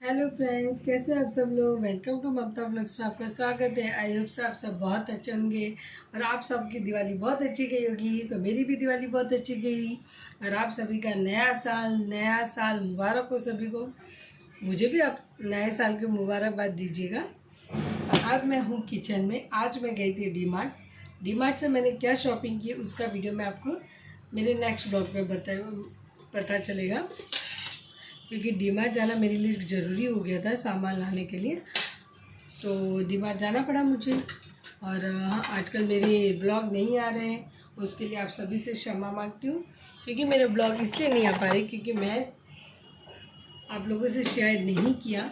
Hello friends, कैसे आप सब लोग। वेलकम टू ममता व्लॉग्स में आपका स्वागत है। आई होप से आप सब बहुत अच्छे होंगे और आप सबकी दिवाली बहुत अच्छी गई होगी। तो मेरी भी दिवाली बहुत अच्छी गई और आप सभी का नया साल मुबारक हो सभी को। मुझे भी आप नए साल की मुबारकबाद दीजिएगा। अब मैं हूँ किचन में। आज मैं गई थी डी मार्ट से मैंने क्या शॉपिंग की उसका वीडियो मैं आपको मेरे नेक्स्ट ब्लॉग में पता चलेगा, क्योंकि डी मार्ट जाना मेरे लिए ज़रूरी हो गया था सामान लाने के लिए। तो डी मार्ट जाना पड़ा मुझे। और हाँ, आजकल मेरे ब्लॉग नहीं आ रहे हैं, उसके लिए आप सभी से क्षमा मांगती हूँ। क्योंकि मेरे ब्लॉग इसलिए नहीं आ पा रहे क्योंकि मैं आप लोगों से शेयर नहीं किया।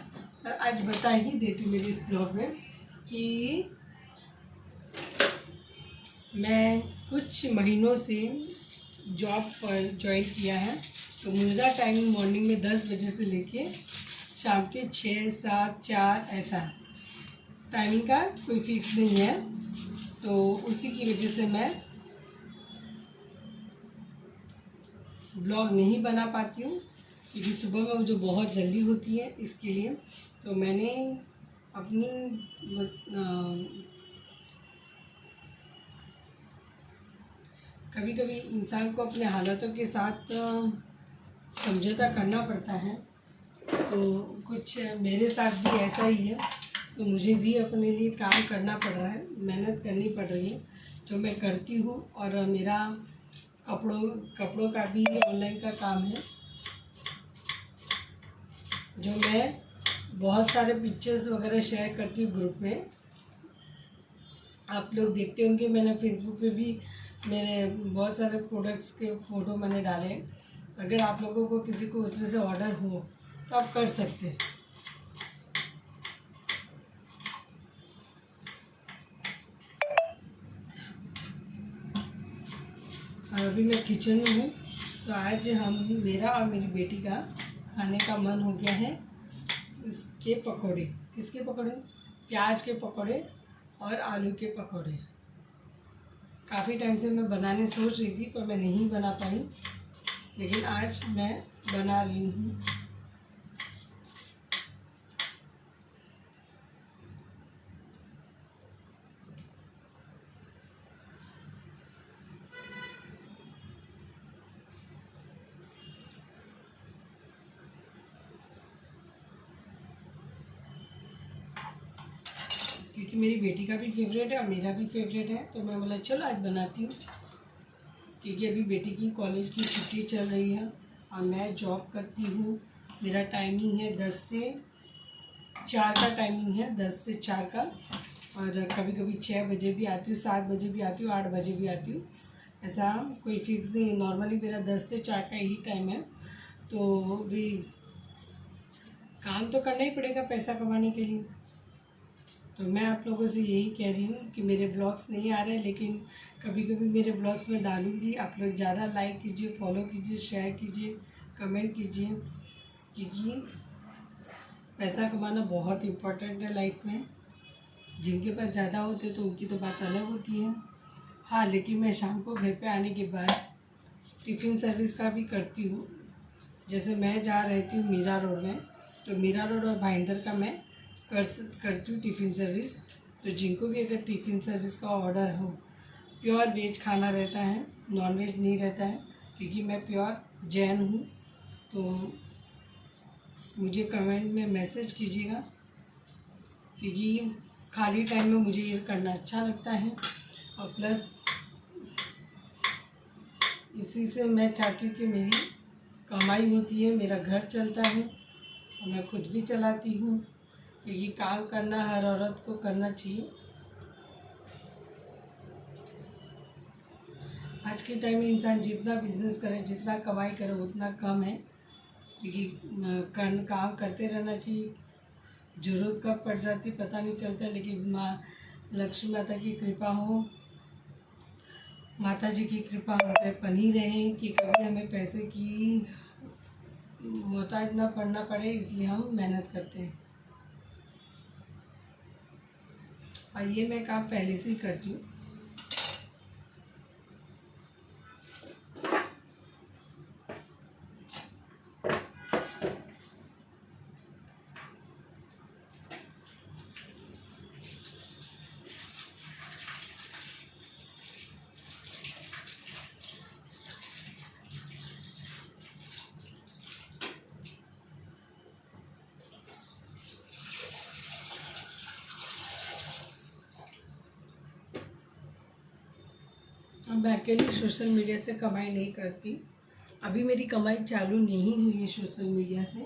और आज बता ही देती हूँ मेरे इस ब्लॉग में कि मैं कुछ महीनों से जॉब पर ज्वाइन किया है। तो मेरा टाइमिंग मॉर्निंग में 10 बजे से लेके शाम के 6, 7, 4 ऐसा टाइमिंग का कोई फिक्स नहीं है। तो उसी की वजह से मैं ब्लॉग नहीं बना पाती हूँ, क्योंकि सुबह में मुझे बहुत जल्दी होती है। इसके लिए तो मैंने अपनी कभी कभी इंसान को अपने हालातों के साथ समझौता करना पड़ता है। तो कुछ मेरे साथ भी ऐसा ही है। तो मुझे भी अपने लिए काम करना पड़ रहा है, मेहनत करनी पड़ रही है, जो मैं करती हूँ। और मेरा कपड़ों का भी ऑनलाइन का काम है, जो मैं बहुत सारे पिक्चर्स वगैरह शेयर करती हूँ ग्रुप में। आप लोग देखते होंगे, मैंने फेसबुक पे भी मेरे बहुत सारे प्रोडक्ट्स के फ़ोटो मैंने डाले। अगर आप लोगों को किसी को उसमें से ऑर्डर हो तो आप कर सकते हैं। और अभी मैं किचन में हूँ। तो आज मेरा और मेरी बेटी का खाने का मन हो गया है इसके पकौड़े। किसके पकौड़े? प्याज के पकौड़े और आलू के पकौड़े। काफ़ी टाइम से मैं बनाने सोच रही थी पर मैं नहीं बना पाई, लेकिन आज मैं बना रही हूँ। क्योंकि मेरी बेटी का भी फेवरेट है और मेरा भी फेवरेट है, तो मैं बोला चलो आज बनाती हूँ। क्योंकि अभी बेटी की कॉलेज की छुट्टी चल रही है और मैं जॉब करती हूँ। मेरा टाइमिंग है 10 से 4 का टाइमिंग है, 10 से 4 का। और कभी कभी 6 बजे भी आती हूँ, 7 बजे भी आती हूँ, 8 बजे भी आती हूँ। ऐसा कोई फिक्स नहीं है। नॉर्मली मेरा 10 से 4 का ही टाइम है। तो भी काम तो करना ही पड़ेगा पैसा कमाने के लिए। तो मैं आप लोगों से यही कह रही हूँ कि मेरे ब्लॉग्स नहीं आ रहे, लेकिन कभी कभी मेरे ब्लॉग्स में डालूँगी। आप लोग ज़्यादा लाइक कीजिए, फॉलो कीजिए, शेयर कीजिए, कमेंट कीजिए। क्योंकि पैसा कमाना बहुत इम्पोर्टेंट है लाइफ में। जिनके पास ज़्यादा होते तो उनकी तो बात अलग होती है। हाँ, लेकिन मैं शाम को घर पे आने के बाद टिफ़िन सर्विस का भी करती हूँ। जैसे मैं जहाँ रहती हूँ मीरा रोड में, तो मीरा रोड और भाईंदर का मैं करती हूँ टिफ़िन सर्विस। तो जिनको भी अगर टिफ़िन सर्विस का ऑर्डर हो, प्योर वेज खाना रहता है, नॉन वेज नहीं रहता है, क्योंकि मैं प्योर जैन हूँ। तो मुझे कमेंट में मैसेज कीजिएगा, क्योंकि खाली टाइम में मुझे ये करना अच्छा लगता है। और प्लस इसी से मैं चाहती हूँ कि मेरी कमाई होती है, मेरा घर चलता है और मैं खुद भी चलाती हूँ। क्योंकि काम करना हर औरत को करना चाहिए। आज के टाइम में इंसान जितना बिजनेस करे, जितना कमाई करे, उतना कम है। क्योंकि काम करते रहना चाहिए। ज़रूरत कब पड़ जाती पता नहीं चलता, लेकिन माँ लक्ष्मी माता की कृपा हो, माता जी की कृपा हम पे बनी रहे कि कभी हमें पैसे की मोहताज ना पड़ना पड़े, इसलिए हम मेहनत करते हैं। और ये मैं काम पहले से ही करती हूँ। मैं अकेली सोशल मीडिया से कमाई नहीं करती। अभी मेरी कमाई चालू नहीं हुई है सोशल मीडिया से,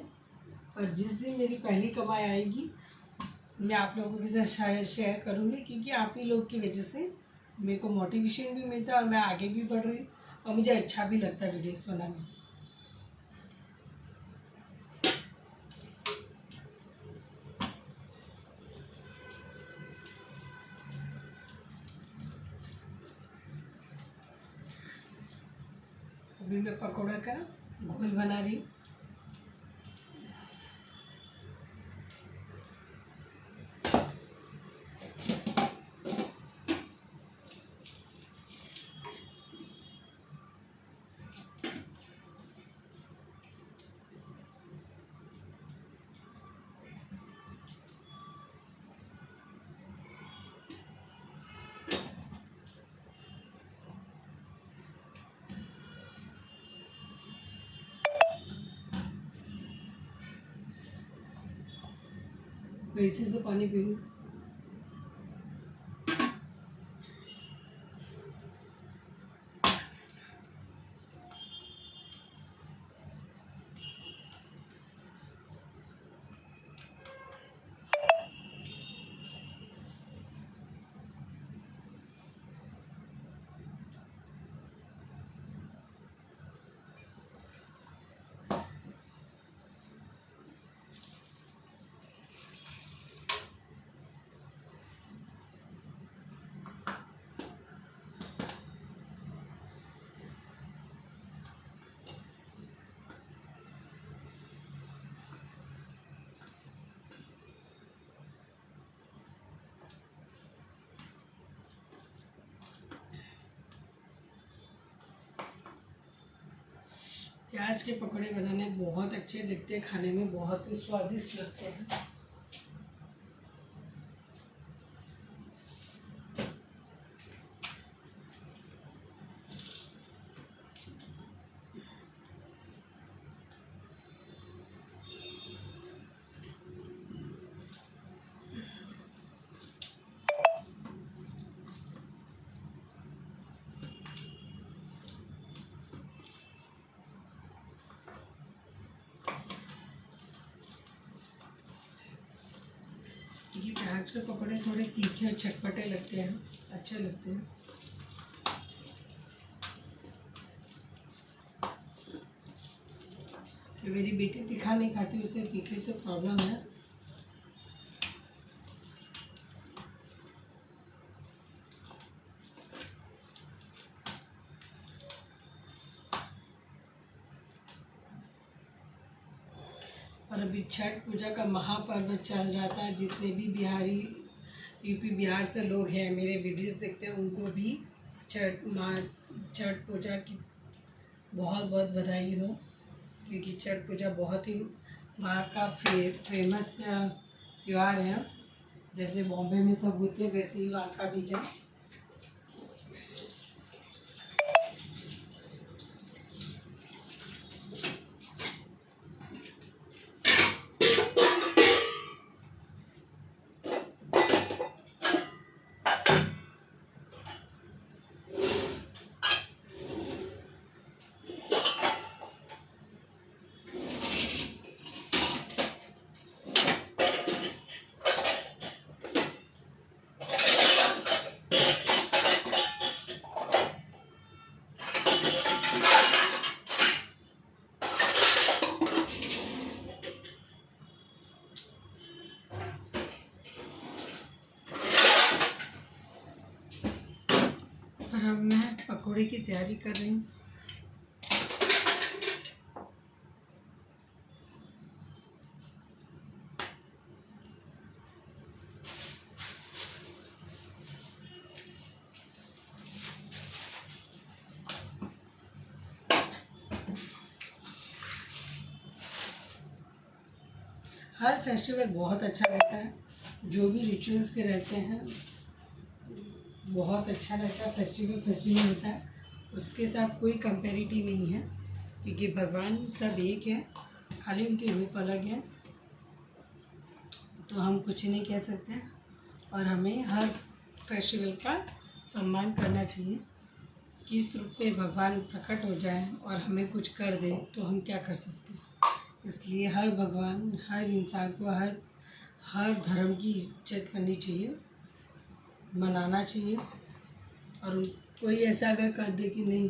पर जिस दिन मेरी पहली कमाई आएगी मैं आप लोगों के साथ शायद शेयर करूँगी, क्योंकि आप ही लोग की वजह से मेरे को मोटिवेशन भी मिलता है और मैं आगे भी बढ़ रही हूँ और मुझे अच्छा भी लगता है वीडियोस बनाने। अभी मैं पकौड़ा का घोल बना रही हूँ। वैसे से पानी पीऊँ। प्याज के पकौड़े बनाने बहुत अच्छे लगते हैं, खाने में बहुत ही स्वादिष्ट लगते हैं। ये प्याज के पकौड़े थोड़े तीखे और चटपटे लगते हैं, अच्छे लगते हैं। तो मेरी बेटी तीखा नहीं खाती, उसे तीखे से प्रॉब्लम है। और अभी छठ पूजा का महापर्व चल रहा था। जितने भी बिहारी यूपी बिहार से लोग हैं मेरे वीडियोस देखते हैं, उनको भी छठ पूजा की बहुत बहुत बधाई हो, क्योंकि छठ पूजा बहुत ही वहाँ का फेमस त्यौहार है। जैसे बॉम्बे में सब होते हैं वैसे ही वहाँ का भी है। और अब मैं पकौड़े की तैयारी कर रही हूँ। हर फेस्टिवल बहुत अच्छा रहता है, जो भी रिचुअल्स के रहते हैं बहुत अच्छा रहता है। फेस्टिवल होता है, उसके साथ कोई कंपैरिटी नहीं है, क्योंकि भगवान सब एक है, खाली उनके रूप अलग हैं। तो हम कुछ नहीं कह सकते और हमें हर फेस्टिवल का सम्मान करना चाहिए। किस रूप में भगवान प्रकट हो जाए और हमें कुछ कर दे तो हम क्या कर सकते हैं। इसलिए हर भगवान, हर इंसान को हर धर्म की इज्जत करनी चाहिए, मनाना चाहिए। और कोई ऐसा अगर कर दे कि नहीं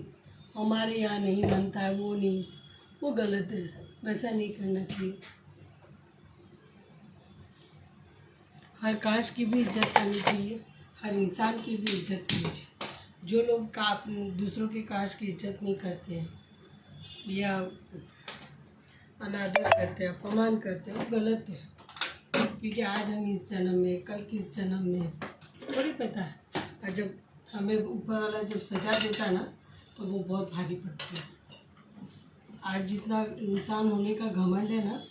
हमारे यहाँ नहीं बनता है, वो नहीं, वो गलत है, वैसा नहीं करना चाहिए। हर कास्ट की भी इज्जत करनी चाहिए, हर इंसान की भी इज्जत करनी चाहिए। जो लोग दूसरों के कास्ट की इज्जत नहीं करते हैं या अनादर करते हैं, अपमान करते हैं, वो गलत है। क्योंकि आज हम इस जन्म में, कल किस जन्म में थोड़ी पता है। और जब हमें ऊपर वाला जब सजा देता है ना, तो वो बहुत भारी पड़ती है। आज जितना इंसान होने का घमंड है ना,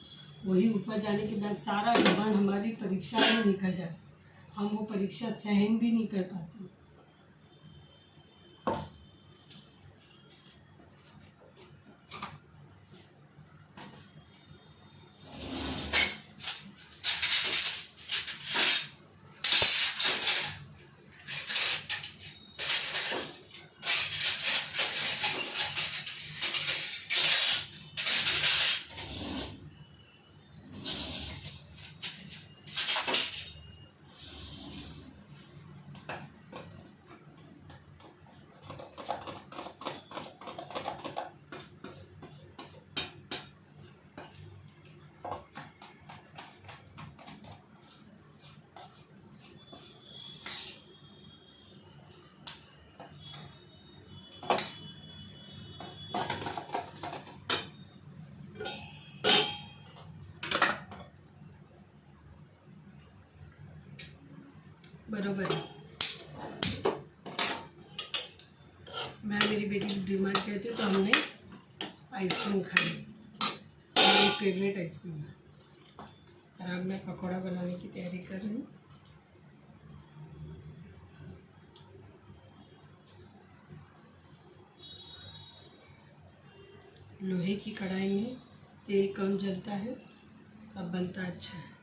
वही ऊपर जाने के बाद सारा घमंड हमारी परीक्षा में निकल जाए, हम वो परीक्षा सहन भी नहीं कर पाते। बरोबर है। मैं मेरी बेटी की डिमांड करती तो हमने आइसक्रीम खाई, मेरी फेवरेट आइसक्रीम है। और अब मैं पकौड़ा बनाने की तैयारी कर रही हूँ। लोहे की कढ़ाई में तेल कम जलता है, अब बनता अच्छा है।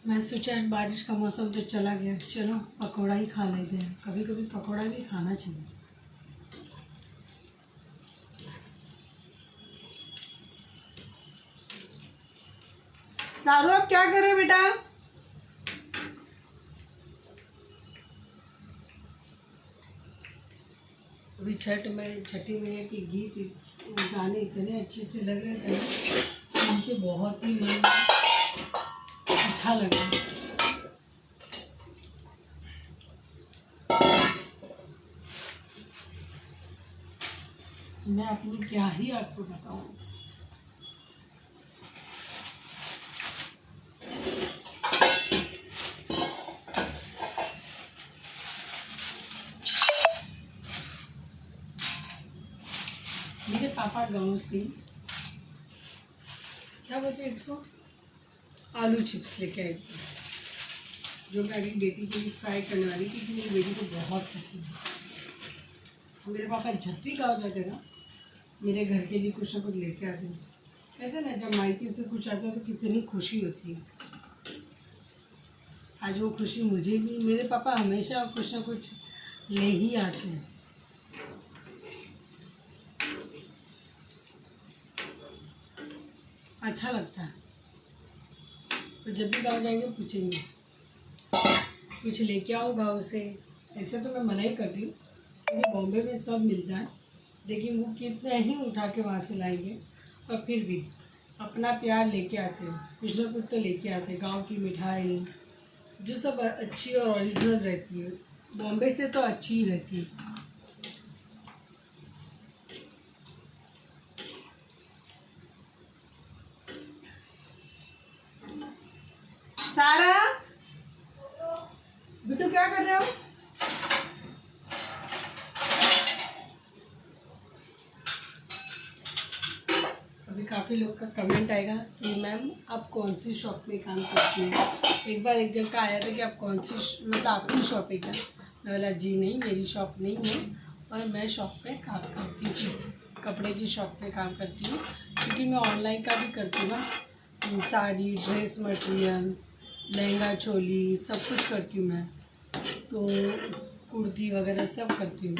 मैं सोचा बारिश का मौसम तो चला गया, चलो पकौड़ा ही खा लेते हैं। कभी कभी पकौड़ा भी खाना चाहिए। सारू आप क्या कर रहे हो बेटा? अभी छठी मैया के गीत गाने इतने अच्छे अच्छे लग रहे थे, उनके बहुत ही मन अच्छा लगा। मैं अपनी क्या ही आपको बताऊं। मेरे पापा गाँव से क्या बोलते हैं इसको, आलू चिप्स लेके आई थी, जो मैं अभी बेटी के लिए फ्राई करने वाली थी, क्योंकि मेरी बेटी को बहुत पसंद है। मेरे पापा जब भी गाँव जाते ना, मेरे घर के लिए कुछ ना कुछ लेके आते हैं। कहते हैं ना, जब मायके से कुछ आता है तो कितनी खुशी होती है। आज वो खुशी मुझे भी, मेरे पापा हमेशा कुछ ना कुछ ले ही आते हैं। अच्छा लगता है। तो जब भी गाँव जाएंगे पूछेंगे कुछ लेके आओ गाँव से। ऐसे तो मैं मना ही करती हूँ, क्योंकि बॉम्बे में सब मिलता है, लेकिन वो कितने ही उठा के वहाँ से लाएंगे, और फिर भी अपना प्यार लेके आते हैं, कुछ ना कुछ तो लेके आते हैं। गाँव की मिठाई जो सब अच्छी और ओरिजिनल रहती है, बॉम्बे से तो अच्छी ही रहती है। सारा, बिट्टू क्या कर रहे हो? अभी काफ़ी लोग का कमेंट आएगा कि मैम आप कौन सी शॉप में काम करती हैं। एक बार एक जगह का आया था कि आप कौन सी मतलब आपकी शॉप है क्या। मैं बोला जी नहीं, मेरी शॉप नहीं है, और मैं शॉप पे काम करती हूँ, कपड़े की शॉप पे काम करती हूँ। क्योंकि मैं ऑनलाइन का भी करती हूँ ना, साड़ी, ड्रेस मटेरियल, लहंगा चोली सब कुछ करती हूँ मैं, तो कुर्ती वगैरह सब करती हूँ।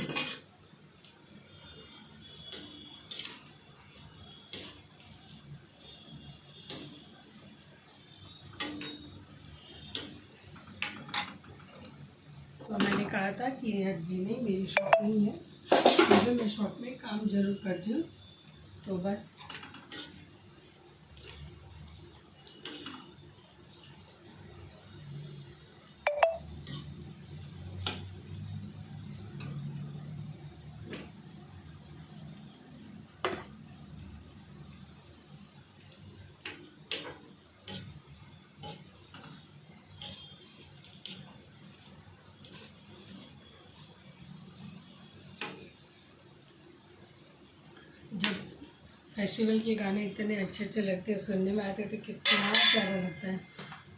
तो मैंने कहा था कि जी नहीं, मेरी शॉप नहीं है, मुझे मैं शॉप में काम ज़रूर करती हूँ, तो बस। जब फेस्टिवल के गाने इतने अच्छे अच्छे लगते हैं, सुनने में आते हैं तो कितना प्यारा लगता है,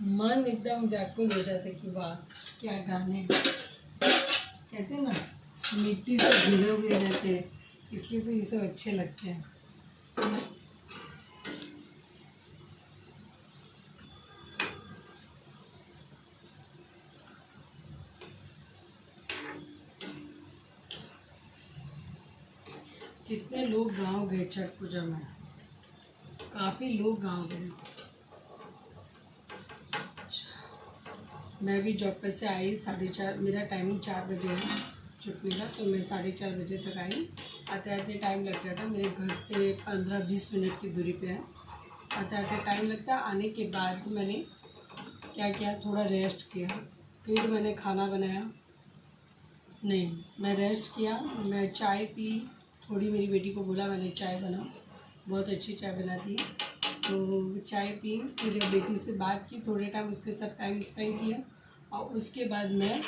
मन एकदम व्याकुल हो जाता है कि वाह क्या गाने हैं। कहते हैं ना, मिट्टी से जुड़े हुए रहते हैं, इसलिए तो ये सब अच्छे लगते हैं। कितने लोग गांव गए छठ पूजा में, काफ़ी लोग गांव गए। मैं भी जॉब पर से आई 4:30, मेरा टाइमिंग 4 बजे है छुट्टी का, तो मैं 4:30 बजे तक आई। आते आते टाइम लग जाता, मेरे घर से 15-20 मिनट की दूरी पे है, आते आते टाइम लगता। आने के बाद मैंने क्या किया, थोड़ा रेस्ट किया, फिर मैंने खाना बनाया। नहीं, मैं रेस्ट किया, मैं चाय पी, थोड़ी मेरी बेटी को बोला मैंने चाय बनाओ, बहुत अच्छी चाय बनाती है, तो चाय पी, फिर बेटी से बात की, थोड़े टाइम उसके साथ टाइम स्पेंड किया, और उसके बाद मैं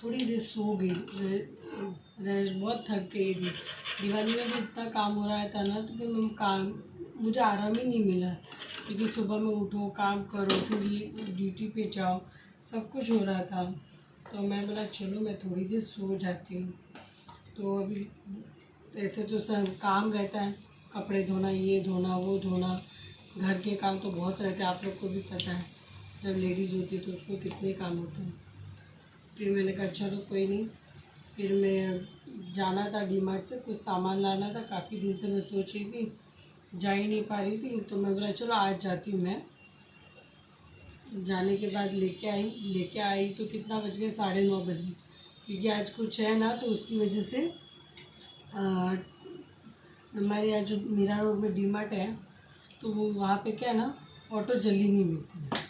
थोड़ी देर सो गई। बहुत थक गई थी, दिवाली में भी इतना काम हो रहा था ना, तो कि मैं काम, मुझे आराम ही नहीं मिला, क्योंकि सुबह में उठो, काम करो, फिर ये ड्यूटी पे जाओ, सब कुछ हो रहा था। तो मैं बोला चलो मैं थोड़ी देर सो जाती हूँ। तो अभी ऐसे तो सब काम रहता है, कपड़े धोना, ये धोना, वो धोना, घर के काम तो बहुत रहते हैं, आप लोग को भी पता है, जब लेडीज़ होती है तो उसको कितने काम होते हैं। फिर मैंने कहा चलो कोई नहीं, फिर मैं जाना था डीमार्ट से कुछ सामान लाना था, काफ़ी दिन से मैं सोच रही थी, जा ही नहीं पा रही थी, तो मैं बोला चलो आज जाती हूँ मैं। जाने के बाद लेके आई तो कितना बज गया, 9:30 बजे, क्योंकि आज कुछ है ना, तो उसकी वजह से हमारे यहाँ जो मीरा रोड में डीमार्ट है, तो वो वहाँ पे क्या है ना, ऑटो जल्दी नहीं मिलती है।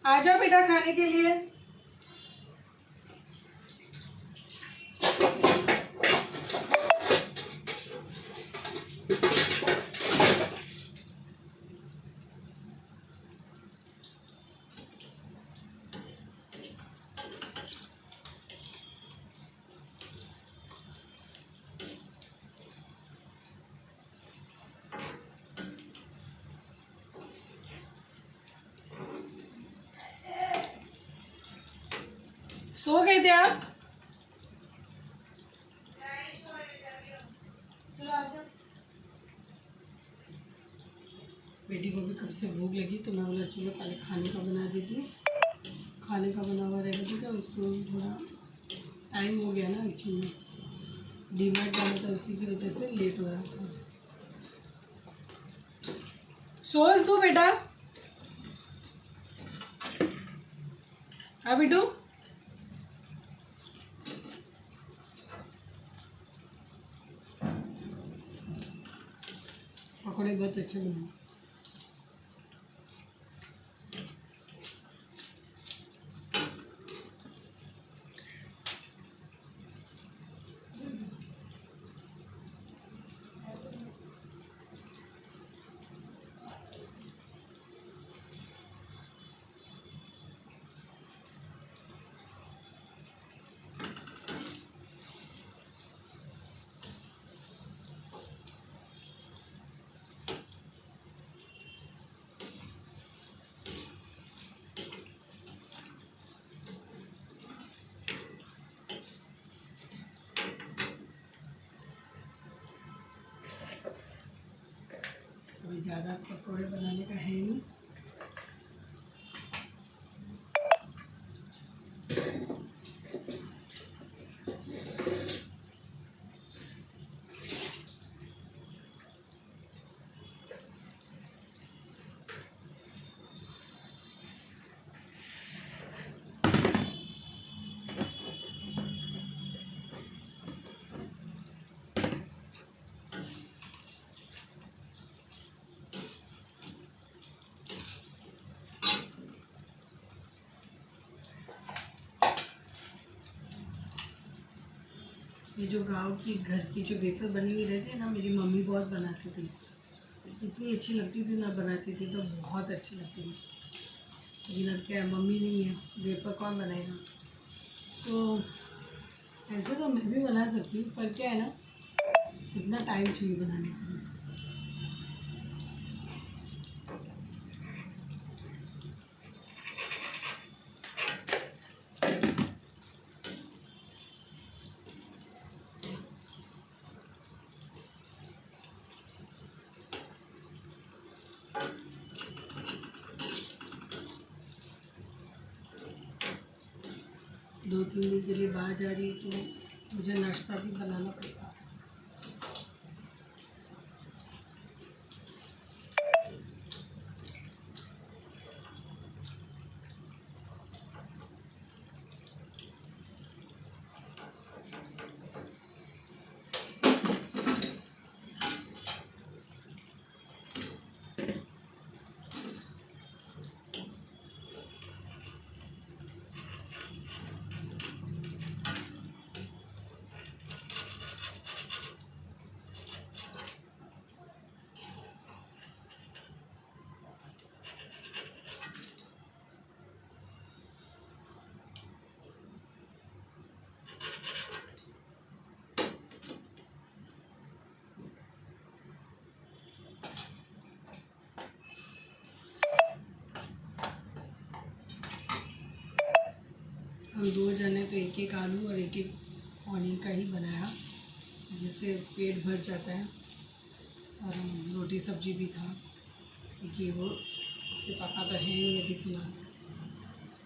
आ जाओ बेटा खाने के लिए। सो गए थे आप? चलो आ जाओ। बेटी को भी कब से भूख लगी तो मैं बोला चलो पहले खाने का बना देती हूँ। खाने का बना हुआ रहेगा तो क्या उसको थोड़ा टाइम हो गया ना, एक्चुअली डीमार्ट जाना था, उसी की वजह से लेट हो रहा था। सोच दो बेटा। हाँ बेटू, पकौड़े बहुत अच्छे बने। अभी ज़्यादा पकौड़े बनाने का है नहीं। ये जो गांव की घर की जो वेफर बनी हुई रहती है ना, मेरी मम्मी बहुत बनाती थी, इतनी अच्छी लगती थी ना, बनाती थी तो बहुत अच्छी लगती थी। लेकिन अब क्या है, मम्मी नहीं है, वेफर कौन बनाएगा। तो ऐसे तो मैं भी बना सकती हूँ, पर क्या है ना, इतना टाइम चाहिए बनाने के लिए। 2-3 दिन के लिए बाहर जा रही हूँ तो मुझे नाश्ता भी बनाना पड़ेगा। हम 2 जने तो एक एक आलू और एक एक ऑनियन का ही बनाया, जिससे पेट भर जाता है। और रोटी सब्जी भी था, क्योंकि वो उसके पापा तो है नहीं अभी फिलहाल,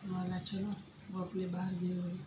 वाला चलो वो अपने बाहर गए हुए।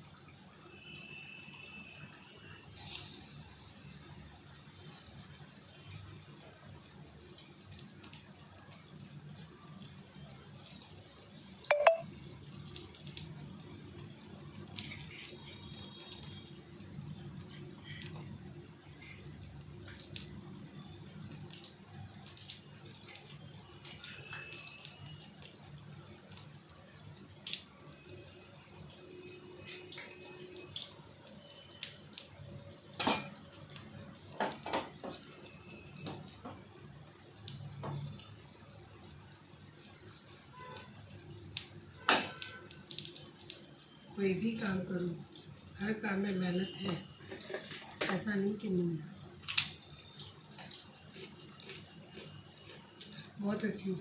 कोई भी काम करूँ, हर काम में मेहनत है, ऐसा नहीं कि नहीं है। बहुत अच्छी।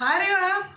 खा रहे हो आप?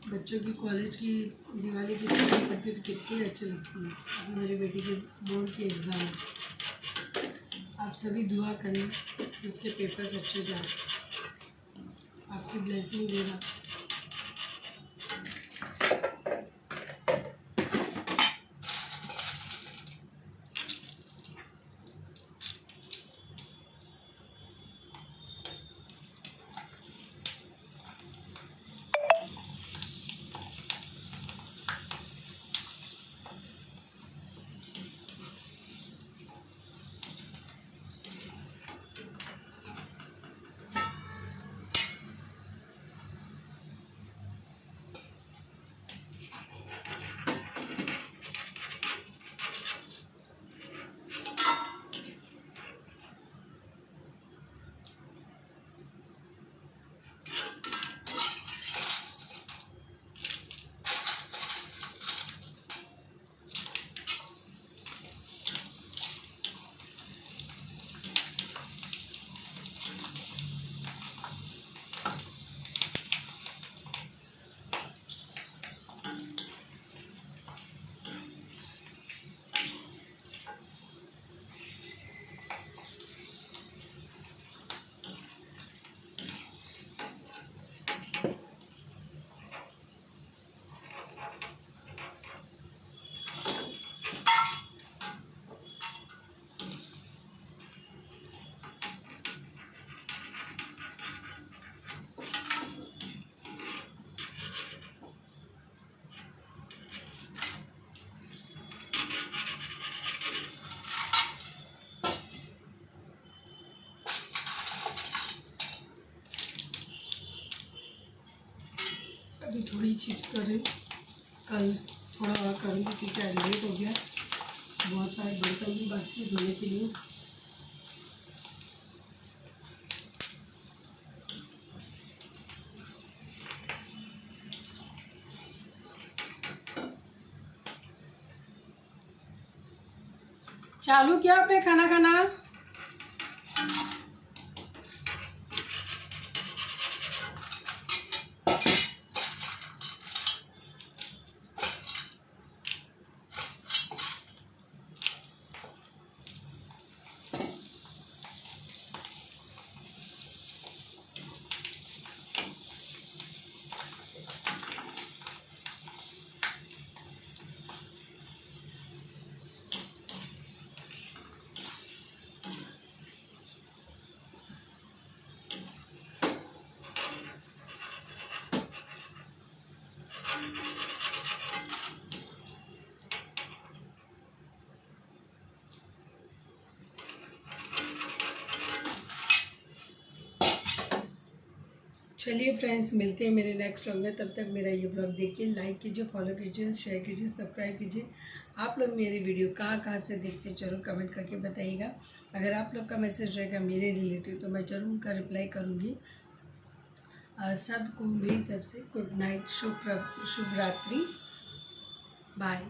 बच्चों की कॉलेज की दिवाली की छुट्टी पड़ती है तो कितनी अच्छी लगती है। अभी मेरी बेटी के बोर्ड के एग्ज़ाम, आप सभी दुआ करें कि उसके पेपर्स अच्छे जाए, आपकी ब्लेसिंग देना। अभी थोड़ी चिप्स कर रही हूँ, कल थोड़ा और करूँगी क्योंकि आज लेट हो गया। बहुत सारे बर्तन भी बाकी है धोने के लिए। चालू किया आपने खाना खाना? चलिए फ्रेंड्स, मिलते हैं मेरे नेक्स्ट व्लॉग में। तब तक मेरा ये व्लॉग देखिए, लाइक कीजिए, फॉलो कीजिए, शेयर कीजिए, सब्सक्राइब कीजिए। आप लोग मेरी वीडियो कहाँ से देखते हैं जरूर कमेंट करके बताइएगा। अगर आप लोग का मैसेज रहेगा मेरे रिलेटिव तो मैं ज़रूर उनका रिप्लाई करूँगी। सबको मेरी तरफ से गुड नाइट, शुभ रात्रि, बाय।